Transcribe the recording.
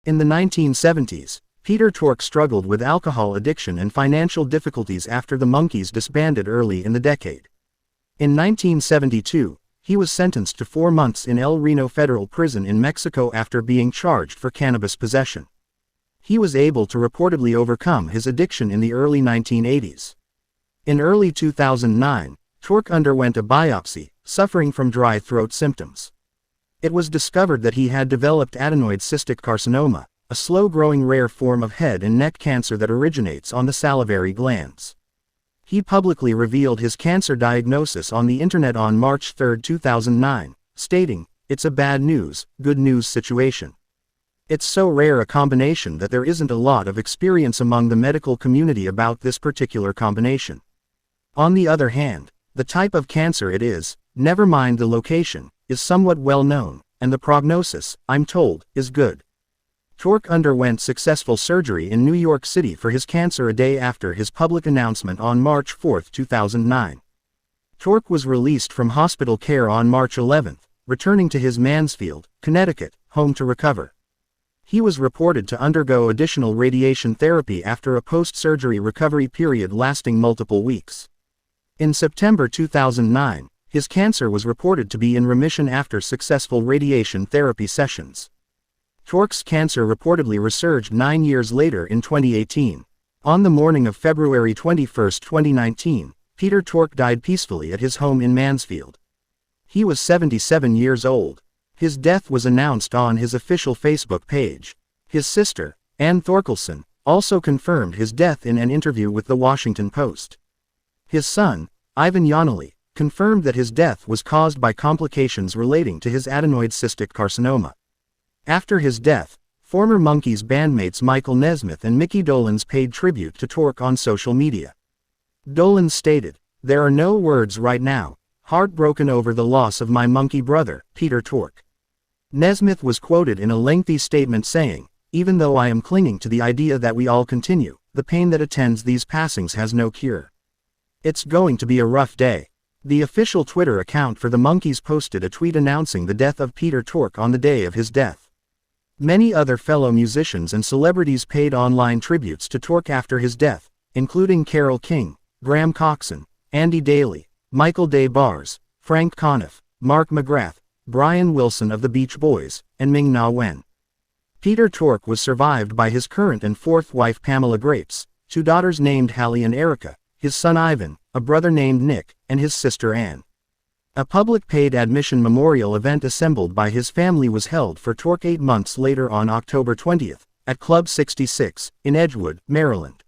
In the 1970s, Peter Tork struggled with alcohol addiction and financial difficulties after the Monkees disbanded early in the decade. In 1972, he was sentenced to 4 months in El Reno Federal Prison in Mexico after being charged for cannabis possession. He was able to reportedly overcome his addiction in the early 1980s. In early 2009, Tork underwent a biopsy, suffering from dry throat symptoms. It was discovered that he had developed adenoid cystic carcinoma, a slow-growing rare form of head and neck cancer that originates on the salivary glands. He publicly revealed his cancer diagnosis on the internet on March 3, 2009, stating, "It's a bad news, good news situation. It's so rare a combination that there isn't a lot of experience among the medical community about this particular combination. On the other hand, the type of cancer it is, never mind the location, is somewhat well known, and the prognosis, I'm told, is good." Tork underwent successful surgery in New York City for his cancer a day after his public announcement on March 4, 2009. Tork was released from hospital care on March 11, returning to his Mansfield, Connecticut, home to recover. He was reported to undergo additional radiation therapy after a post-surgery recovery period lasting multiple weeks. In September 2009, his cancer was reported to be in remission after successful radiation therapy sessions. Tork's cancer reportedly resurged 9 years later in 2018. On the morning of February 21, 2019, Peter Tork died peacefully at his home in Mansfield. He was 77 years old. His death was announced on his official Facebook page. His sister, Ann Thorkelson, also confirmed his death in an interview with the Washington Post. His son, Ivan Yonely, confirmed that his death was caused by complications relating to his adenoid cystic carcinoma. After his death, former Monkees bandmates Michael Nesmith and Mickey Dolenz paid tribute to Tork on social media. Dolenz stated, "There are no words right now, heartbroken over the loss of my Monkee brother, Peter Tork." Nesmith was quoted in a lengthy statement saying, "Even though I am clinging to the idea that we all continue, the pain that attends these passings has no cure. It's going to be a rough day." The official Twitter account for the Monkees posted a tweet announcing the death of Peter Tork on the day of his death. Many other fellow musicians and celebrities paid online tributes to Tork after his death, including Carole King, Graham Coxon, Andy Daly, Michael Day Bars, Frank Conniff, Mark McGrath, Brian Wilson of the Beach Boys, and Ming-Na Wen. Peter Tork was survived by his current and fourth wife Pamela Grapes, 2 daughters named Hallie and Erica, his son Ivan, a brother named Nick, and his sister Ann. A public paid admission memorial event assembled by his family was held for Tork 8 months later on October 20, at Club 66, in Edgewood, Maryland.